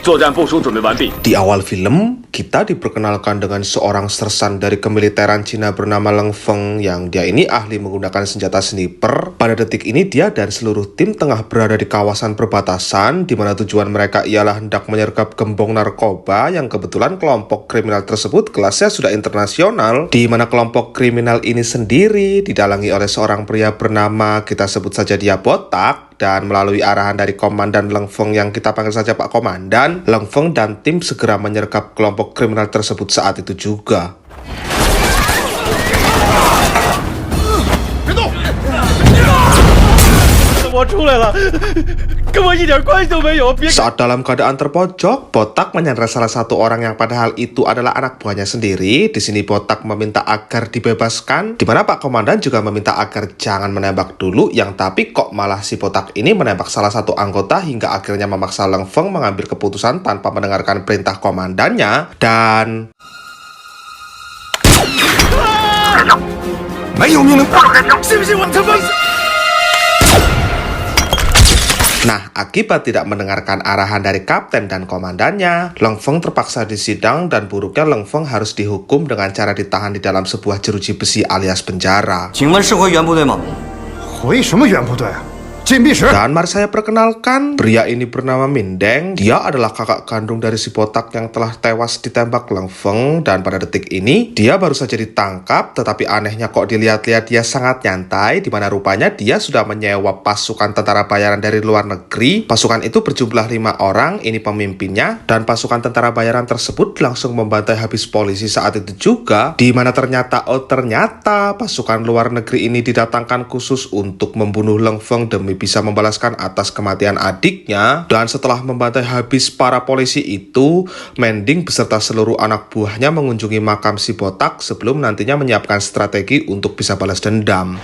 作战部署准备完毕。 Di awal film, kita diperkenalkan dengan seorang sersan dari kemiliteran Cina bernama Leng Feng yang dia ini ahli menggunakan senjata sniper. Pada detik ini dia dan seluruh tim tengah berada di kawasan perbatasan di mana tujuan mereka ialah hendak menyergap gembong narkoba yang kebetulan kelompok kriminal tersebut kelasnya sudah internasional, di mana kelompok kriminal ini sendiri didalangi oleh seorang pria bernama, kita sebut saja dia Botak. Dan melalui arahan dari Komandan Leng Feng yang kita panggil saja Pak Komandan, Leng Feng dan tim segera menyergap kelompok kriminal tersebut saat itu juga. Saat dalam keadaan terpojok, Botak menyandra salah satu orang yang padahal itu adalah anak buahnya sendiri. Di sini Botak meminta agar dibebaskan, di mana Pak Komandan juga meminta agar jangan menembak dulu, yang tapi kok malah si Botak ini menembak salah satu anggota hingga akhirnya memaksa Leng Feng mengambil keputusan tanpa mendengarkan perintah komandannya. Dan nah, akibat tidak mendengarkan arahan dari kapten dan komandannya, Leng Feng terpaksa disidang dan buruknya Leng Feng harus dihukum dengan cara ditahan di dalam sebuah jeruji besi alias penjara. 请问是回原部队吗？ 回什么原部队啊？禁闭室。 Dan mari saya perkenalkan, pria ini bernama Mindeng. Dia adalah kakak kandung dari si Botak yang telah tewas ditembak Leng Feng. Dan pada detik ini, dia baru saja ditangkap. Tetapi anehnya kok dilihat-lihat dia sangat nyantai, di mana rupanya dia sudah menyewa pasukan tentara bayaran dari luar negeri. Pasukan itu berjumlah 5 orang, ini pemimpinnya. Dan pasukan tentara bayaran tersebut langsung membantai habis polisi saat itu juga. Di mana ternyata pasukan luar negeri ini didatangkan khusus untuk membunuh Leng Feng demi bisa membalaskan atas kematian adiknya. Dan setelah membantai habis para polisi itu, Mending beserta seluruh anak buahnya mengunjungi makam si Botak sebelum nantinya menyiapkan strategi untuk bisa balas dendam.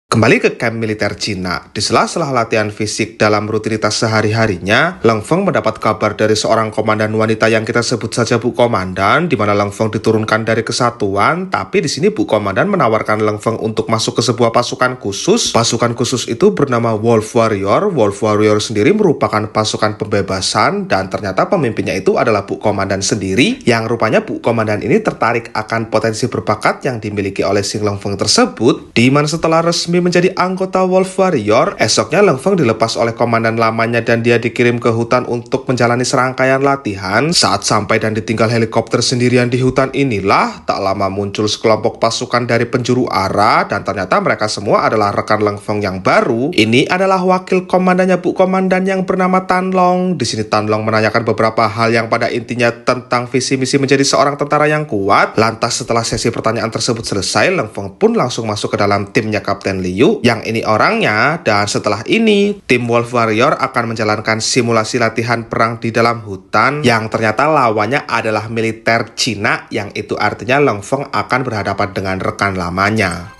Kembali ke kamp militer Cina, di sela-sela latihan fisik dalam rutinitas sehari-harinya, Leng Feng mendapat kabar dari seorang komandan wanita yang kita sebut saja Bu Komandan, di mana Leng Feng diturunkan dari kesatuan, tapi di sini Bu Komandan menawarkan Leng Feng untuk masuk ke sebuah pasukan khusus. Pasukan khusus itu bernama Wolf Warrior. Wolf Warrior sendiri merupakan pasukan pembebasan, dan ternyata pemimpinnya itu adalah Bu Komandan sendiri, yang rupanya Bu Komandan ini tertarik akan potensi berbakat yang dimiliki oleh si Leng Feng tersebut, di mana setelah resmi menjadi anggota Wolf Warrior, esoknya Leng Feng dilepas oleh komandan lamanya dan dia dikirim ke hutan untuk menjalani serangkaian latihan. Saat sampai dan ditinggal helikopter sendirian di hutan inilah, tak lama muncul sekelompok pasukan dari penjuru arah, dan ternyata mereka semua adalah rekan Leng Feng yang baru. Ini adalah wakil komandannya Bu Komandan yang bernama Tan Long. Di sini Tan Long menanyakan beberapa hal yang pada intinya tentang visi misi menjadi seorang tentara yang kuat. Lantas setelah sesi pertanyaan tersebut selesai, Leng Feng pun langsung masuk ke dalam timnya Kapten Liu, yang ini orangnya. Dan setelah ini, tim Wolf Warrior akan menjalankan simulasi latihan perang di dalam hutan, yang ternyata lawannya adalah militer Cina, yang itu artinya Leng Feng akan berhadapan dengan rekan lamanya.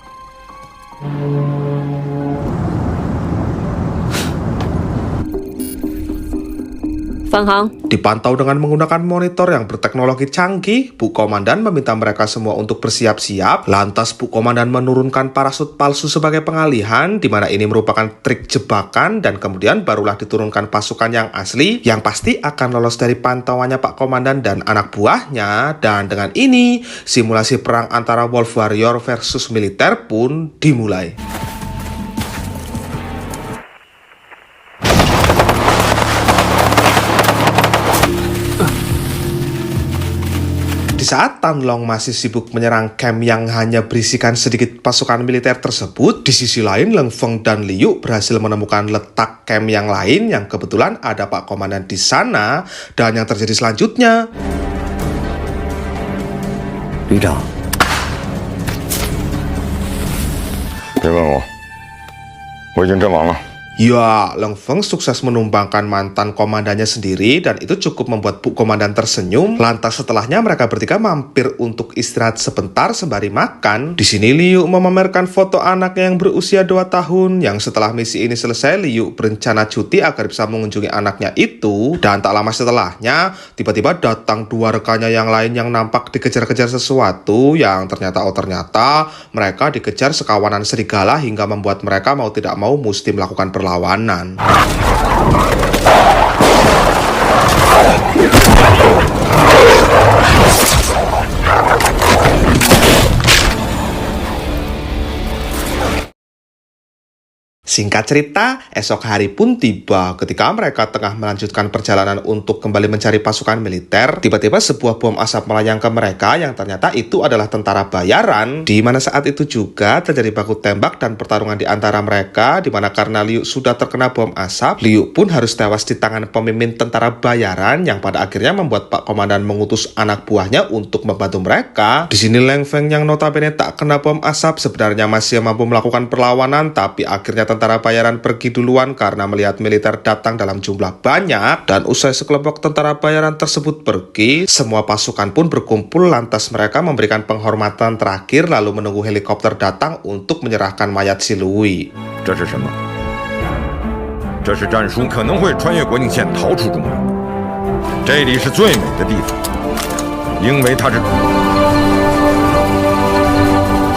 Dipantau dengan menggunakan monitor yang berteknologi canggih, Bu Komandan meminta mereka semua untuk bersiap-siap. Lantas Bu Komandan menurunkan parasut palsu sebagai pengalihan, di mana ini merupakan trik jebakan, dan kemudian barulah diturunkan pasukan yang asli, yang pasti akan lolos dari pantauannya Pak Komandan dan anak buahnya. Dan dengan ini, simulasi perang antara Wolf Warrior versus militer pun dimulai. Di saat Tan Long masih sibuk menyerang camp yang hanya berisikan sedikit pasukan militer tersebut, di sisi lain Leng Feng dan Liu berhasil menemukan letak camp yang lain yang kebetulan ada Pak Komandan di sana. Dan yang terjadi selanjutnya, 旅长， 别问我，我已经阵亡了。Ya, Leng Feng sukses menumbangkan mantan komandannya sendiri dan itu cukup membuat Bu Komandan tersenyum. Lantas setelahnya mereka bertiga mampir untuk istirahat sebentar sembari makan. Di sini Liu memamerkan foto anaknya yang berusia 2 tahun yang setelah misi ini selesai Liu berencana cuti agar bisa mengunjungi anaknya itu. Dan tak lama setelahnya tiba-tiba datang 2 rekannya yang lain yang nampak dikejar-kejar sesuatu yang ternyata mereka dikejar sekawanan serigala hingga membuat mereka mau tidak mau mesti melakukan perlawanan. Singkat cerita, esok hari pun tiba. Ketika mereka tengah melanjutkan perjalanan untuk kembali mencari pasukan militer, tiba-tiba sebuah bom asap melayang ke mereka yang ternyata itu adalah tentara bayaran. Di mana saat itu juga terjadi baku tembak dan pertarungan di antara mereka, di mana karena Liu sudah terkena bom asap, Liu pun harus tewas di tangan pemimpin tentara bayaran yang pada akhirnya membuat Pak Komandan mengutus anak buahnya untuk membantu mereka. Di sini Leng Feng yang notabene tak kena bom asap sebenarnya masih mampu melakukan perlawanan, tapi akhirnya tentara bayaran pergi duluan karena melihat militer datang dalam jumlah banyak. Dan usai sekelompok tentara bayaran tersebut pergi, semua pasukan pun berkumpul. Lantas mereka memberikan penghormatan terakhir lalu menunggu helikopter datang untuk menyerahkan mayat si Lui. 这是什么？这是战书可能会穿越国境线逃出中国。这里是最美的地方，因为它是。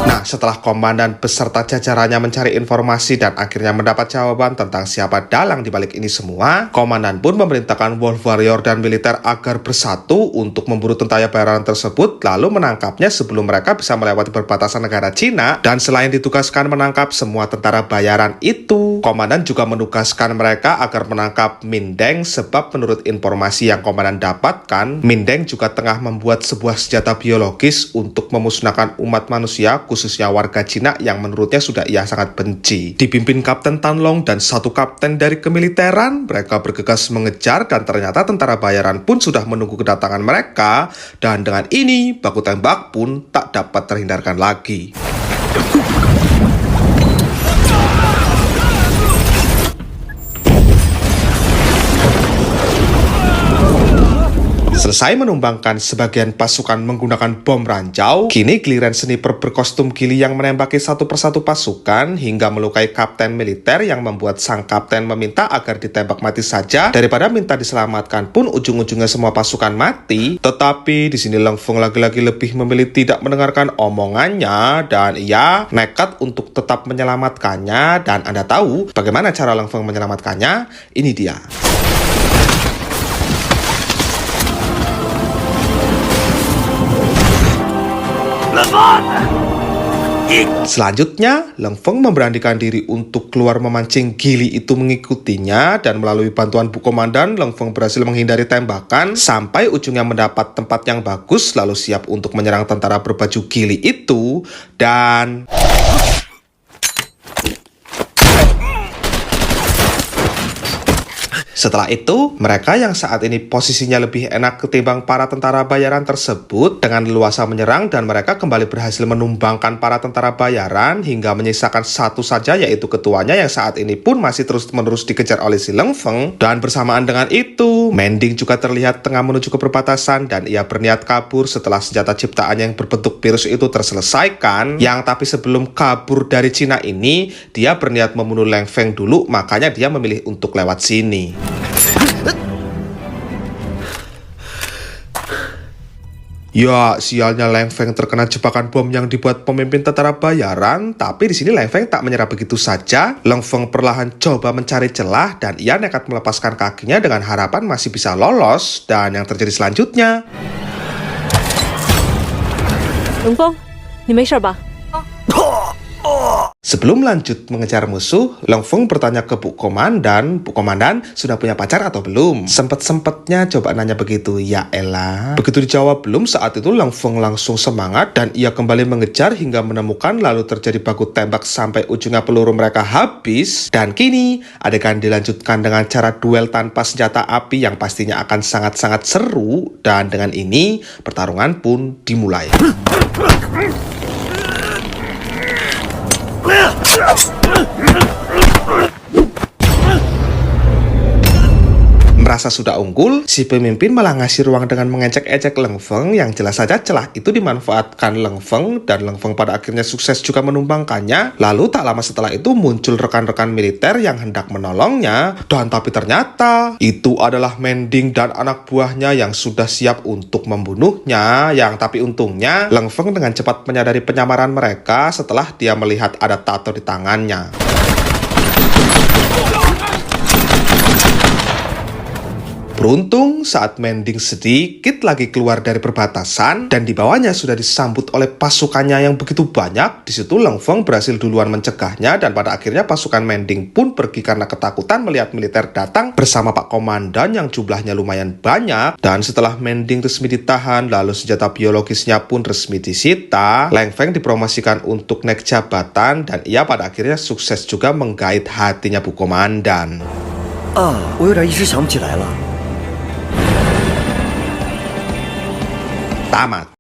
Nah, setelah komandan beserta jajarannya mencari informasi dan akhirnya mendapat jawaban tentang siapa dalang di balik ini semua, komandan pun memerintahkan Wolf Warrior dan militer agar bersatu untuk memburu tentara bayaran tersebut lalu menangkapnya sebelum mereka bisa melewati perbatasan negara Cina. Dan selain ditugaskan menangkap semua tentara bayaran itu, komandan juga menugaskan mereka agar menangkap Mindeng sebab menurut informasi yang komandan dapatkan, Mindeng juga tengah membuat sebuah senjata biologis untuk memusnahkan umat manusia khususnya warga Cina yang menurutnya sudah ia sangat benci. Dipimpin Kapten Tan Long dan satu kapten dari kemiliteran, mereka bergegas mengejar dan ternyata tentara bayaran pun sudah menunggu kedatangan mereka. Dan dengan ini, baku tembak pun tak dapat terhindarkan lagi. Selesai menumbangkan sebagian pasukan menggunakan bom ranjau, kini giliran sniper berkostum gili yang menembaki satu persatu pasukan hingga melukai kapten militer yang membuat sang kapten meminta agar ditembak mati saja daripada minta diselamatkan pun ujung-ujungnya semua pasukan mati. Tetapi di sini Leng Feng lagi-lagi lebih memilih tidak mendengarkan omongannya dan ia nekat untuk tetap menyelamatkannya. Dan Anda tahu bagaimana cara Leng Feng menyelamatkannya? Ini dia. Selanjutnya, Leng Feng memberanikan diri untuk keluar memancing gili itu mengikutinya dan melalui bantuan Bu Komandan, Leng Feng berhasil menghindari tembakan sampai ujungnya mendapat tempat yang bagus lalu siap untuk menyerang tentara berbaju gili itu. Dan setelah itu, mereka yang saat ini posisinya lebih enak ketimbang para tentara bayaran tersebut dengan leluasa menyerang dan mereka kembali berhasil menumbangkan para tentara bayaran hingga menyisakan satu saja yaitu ketuanya yang saat ini pun masih terus-menerus dikejar oleh si Leng Feng. Dan bersamaan dengan itu, Mending juga terlihat tengah menuju ke perbatasan dan ia berniat kabur setelah senjata ciptaannya yang berbentuk virus itu terselesaikan. Yang tapi sebelum kabur dari Cina ini, dia berniat membunuh Leng Feng dulu, makanya dia memilih untuk lewat sini. Ya, sialnya Leng Feng terkena jebakan bom yang dibuat pemimpin tentara bayaran, tapi di sini Leng Feng tak menyerah begitu saja. Leng Feng perlahan coba mencari celah dan ia nekat melepaskan kakinya dengan harapan masih bisa lolos. Dan yang terjadi selanjutnya, Leng Feng, 你没事吧？ sebelum lanjut mengejar musuh, Leng Feng bertanya ke Bu Komandan, Bu Komandan sudah punya pacar atau belum? Sempet-sempetnya coba nanya begitu, ya elah. Begitu dijawab belum, saat itu Leng Feng langsung semangat dan ia kembali mengejar hingga menemukan lalu terjadi baku tembak sampai ujungnya peluru mereka habis. Dan kini adegan dilanjutkan dengan cara duel tanpa senjata api yang pastinya akan sangat-sangat seru. Dan dengan ini pertarungan pun dimulai. merasa sudah unggul, si pemimpin malah ngasih ruang dengan mengecek-ecek Leng Feng yang jelas saja celah itu dimanfaatkan Leng Feng dan Leng Feng pada akhirnya sukses juga menumbangkannya. Lalu tak lama setelah itu muncul rekan-rekan militer yang hendak menolongnya dan tapi ternyata itu adalah Mending dan anak buahnya yang sudah siap untuk membunuhnya. Yang tapi untungnya Leng Feng dengan cepat menyadari penyamaran mereka setelah dia melihat ada tato di tangannya. Beruntung saat Mending sedikit lagi keluar dari perbatasan dan di bawahnya sudah disambut oleh pasukannya yang begitu banyak. Di situ Leng Feng berhasil duluan mencegahnya dan pada akhirnya pasukan Mending pun pergi karena ketakutan melihat militer datang bersama Pak Komandan yang jumlahnya lumayan banyak. Dan setelah Mending resmi ditahan, lalu senjata biologisnya pun resmi disita, Leng Feng dipromosikan untuk naik jabatan dan ia pada akhirnya sukses juga menggait hatinya Bu Komandan. 啊，我有点一时想不起来了。 Tamat.